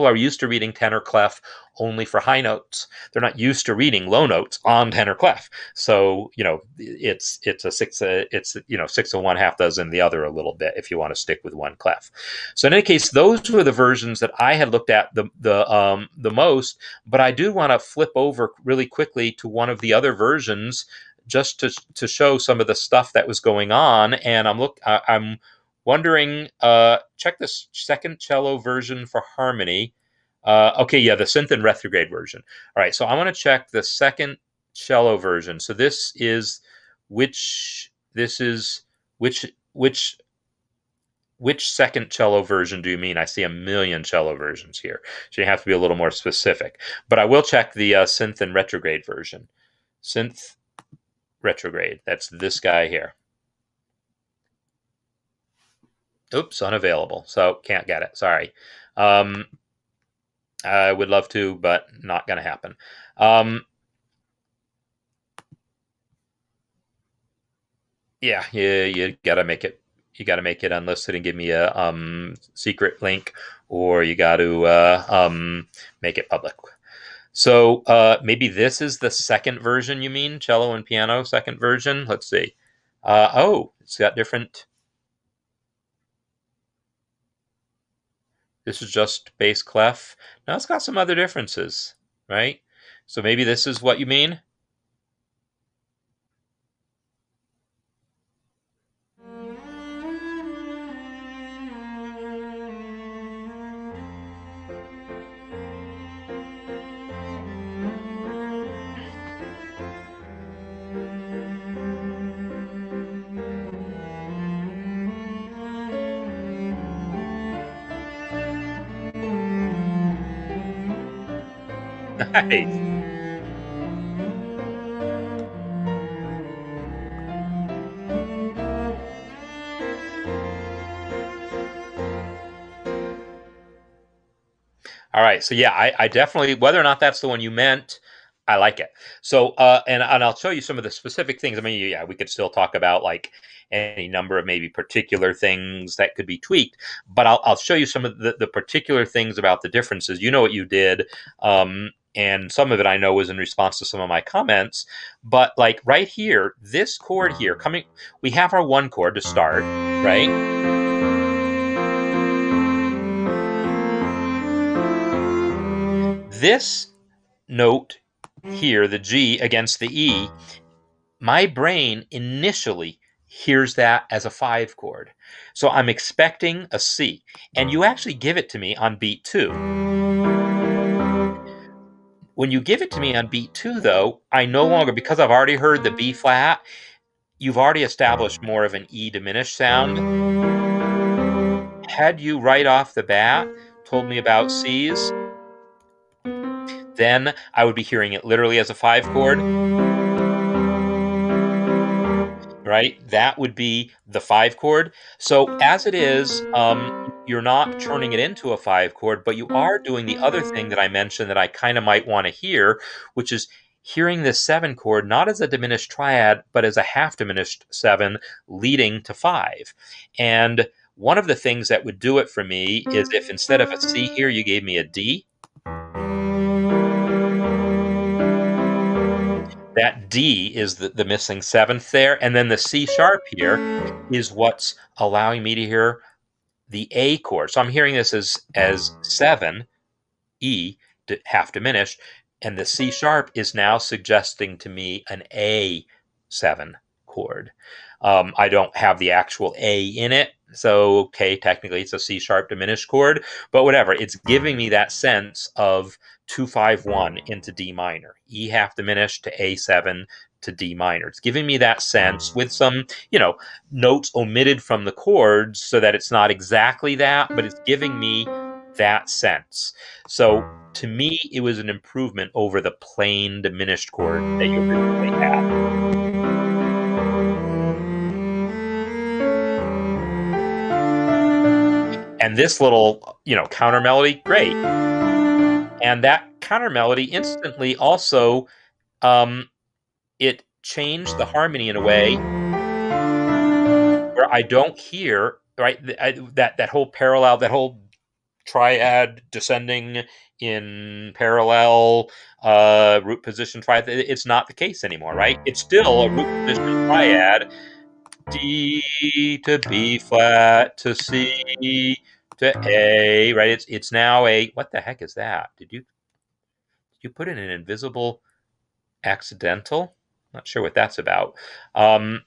[SPEAKER 1] are used to reading tenor clef only for high notes. They're not used to reading low notes on tenor clef. So it's a six of one, half dozen the other a little bit if you want to stick with one clef. So in any case, those were the versions that I had looked at the most. But I do want to flip over really quickly to one of the other versions just to show some of the stuff that was going on. And I'm wondering, check this second cello version for harmony. The synth and retrograde version. All right, so I want to check the second cello version. So which second cello version do you mean? I see a million cello versions here, so you have to be a little more specific. But I will check the synth and retrograde version. Synth retrograde. That's this guy here. Oops, unavailable. So can't get it. Sorry. I would love to, but not going to happen. You gotta make it. You gotta make it unlisted and give me a secret link, or you got to make it public. So maybe this is the second version. You mean cello and piano second version? Let's see. It's got different. This is just bass clef. Now it's got some other differences, right? So maybe this is what you mean. Nice. All right. So I definitely, whether or not that's the one you meant, I like it. So and I'll show you some of the specific things. I mean, we could still talk about like any number of maybe particular things that could be tweaked, but I'll show you some of the particular things about the differences. You know what you did. And some of it I know was in response to some of my comments, but like right here, this chord here we have our one chord to start, right? This note here, the G against the E, my brain initially hears that as a 5 chord. So I'm expecting a C. And you actually give it to me on beat 2. When you give it to me on beat 2, though, I no longer, because I've already heard the B flat, you've already established more of an E diminished sound. Had you right off the bat told me about C's, then I would be hearing it literally as a 5 chord. Right? That would be the 5 chord. So as it is, you're not turning it into a 5 chord, but you are doing the other thing that I mentioned that I kind of might want to hear, which is hearing this 7 chord not as a diminished triad, but as a half diminished 7 leading to 5. And one of the things that would do it for me is if instead of a C here, you gave me a D. That D is the missing 7th there, and then the C sharp here is what's allowing me to hear the A chord. So I'm hearing this as 7, E, half diminished, and the C sharp is now suggesting to me an A7 chord. I don't have the actual A in it, so okay, technically it's a C sharp diminished chord, but whatever. It's giving me that sense of 2-5-1 into D minor, E half diminished to A7 to D minor. It's giving me that sense with some, notes omitted from the chords so that it's not exactly that, but it's giving me that sense. So to me, it was an improvement over the plain diminished chord that you originally had. And this little, counter melody, great. And that counter melody instantly also, it changed the harmony in a way where I don't hear, right, that whole parallel, that whole triad descending in parallel root position triad. It's not the case anymore, right? It's still a root position triad, D to B flat to C to A, right? It's now a, what the heck is that? Did you put in an invisible accidental? Not sure what that's about. No,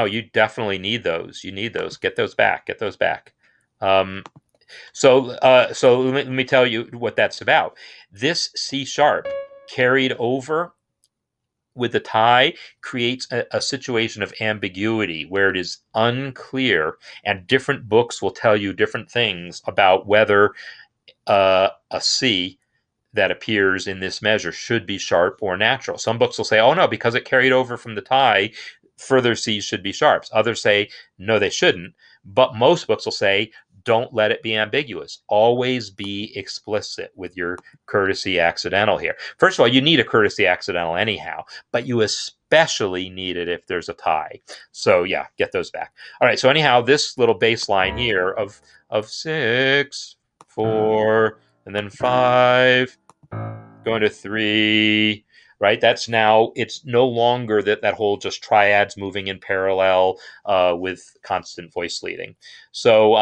[SPEAKER 1] you definitely need those. You need those. Get those back. Get those back. So let me tell you what that's about. This C sharp carried over with the tie creates a situation of ambiguity where it is unclear, and different books will tell you different things about whether a C that appears in this measure should be sharp or natural. Some books will say, oh no, because it carried over from the tie, further C's should be sharps. Others say, no, they shouldn't. But most books will say, don't let it be ambiguous. Always be explicit with your courtesy accidental here. First of all, you need a courtesy accidental anyhow, but you especially need it if there's a tie. So yeah, get those back. All right, so anyhow, this little bass line here of 6, 4, and then 5, going to 3, right? That's now, it's no longer that whole just triads moving in parallel with constant voice leading. So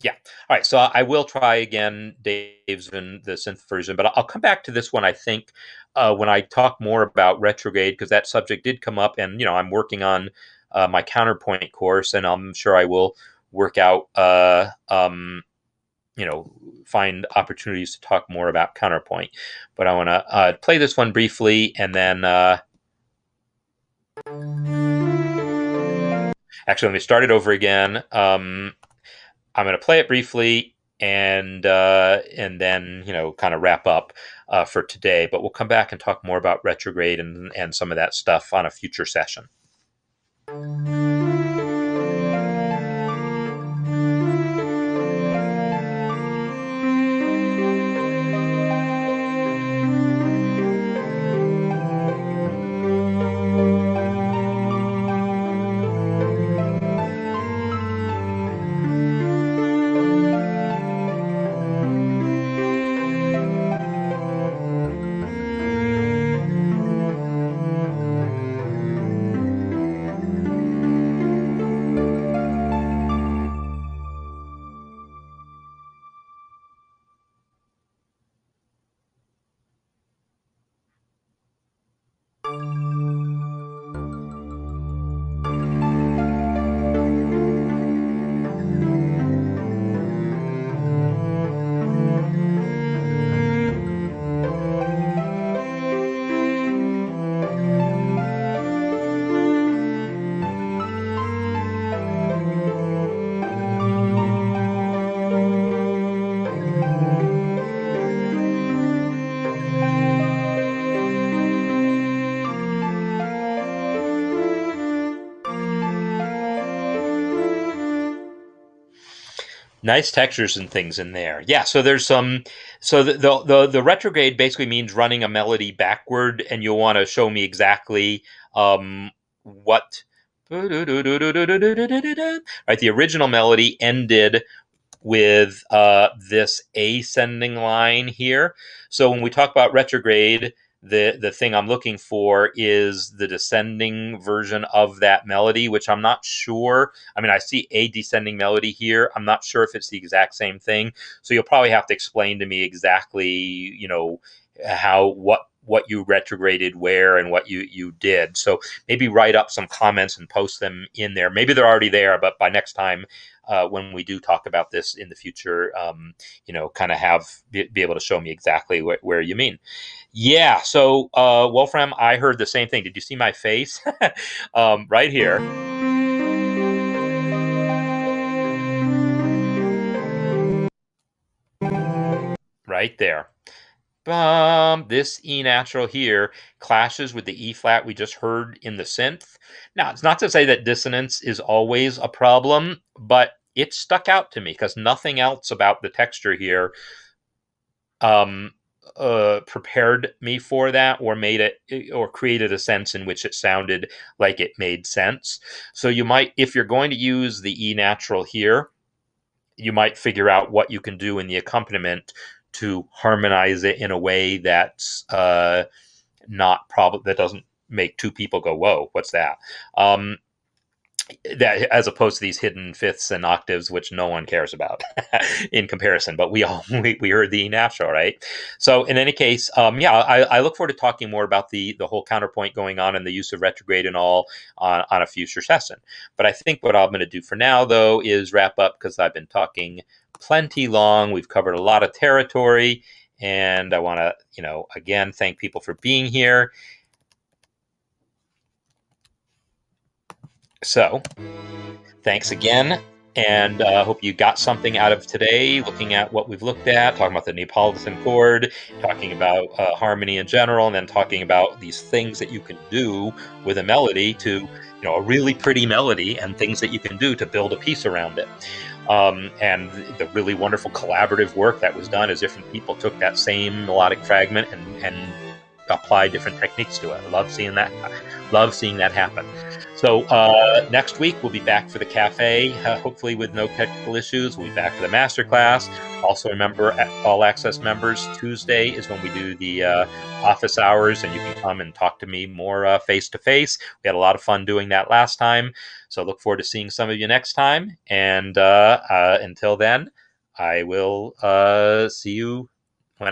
[SPEAKER 1] yeah. All right. So I will try again Dave's in the synth version, but I'll come back to this one, I think, when I talk more about retrograde, because that subject did come up, and I'm working on my counterpoint course, and I'm sure I will work out find opportunities to talk more about counterpoint. But I want to play this one briefly, and then actually, let me start it over again. I'm going to play it briefly, and then kind of wrap up for today. But we'll come back and talk more about retrograde and some of that stuff on a future session. Nice textures and things in there. Yeah, so there's some. So the retrograde basically means running a melody backward, and you'll want to show me exactly what. Right, the original melody ended with this ascending line here. So when we talk about retrograde, the thing I'm looking for is the descending version of that melody, which I'm not sure. I mean, I see a descending melody here. I'm not sure if it's the exact same thing. So you'll probably have to explain to me exactly, how what you retrograded where and what you did. So maybe write up some comments and post them in there. Maybe they're already there, but by next time when we do talk about this in the future, kind of be able to show me exactly where you mean. Yeah. So, Wolfram, I heard the same thing. Did you see my face? Right here. Right there. This E natural here clashes with the E flat we just heard in the synth. Now, it's not to say that dissonance is always a problem, but it stuck out to me because nothing else about the texture here prepared me for that or made it or created a sense in which it sounded like it made sense. So you might, if you're going to use the E natural here, you might figure out what you can do in the accompaniment to harmonize it in a way that's not that doesn't make two people go, whoa, what's that? That as opposed to these hidden fifths and octaves, which no one cares about in comparison, but we heard the E natural, right? So in any case, I look forward to talking more about the whole counterpoint going on and the use of retrograde and all on a future session. But I think what I'm going to do for now, though, is wrap up because I've been talking plenty long. We've covered a lot of territory, and I want to, again, thank people for being here. So thanks again, and hope you got something out of today, looking at what we've looked at, talking about the Neapolitan chord, talking about harmony in general, and then talking about these things that you can do with a melody to, a really pretty melody and things that you can do to build a piece around it. And the really wonderful collaborative work that was done as different people took that same melodic fragment and apply different techniques to it. I love seeing that. Love seeing that happen. So next week we'll be back for the cafe, hopefully with no technical issues. We'll be back for the masterclass. Also remember, all access members, Tuesday is when we do the office hours, and you can come and talk to me more face to face. We had a lot of fun doing that last time, so look forward to seeing some of you next time. And until then, I will see you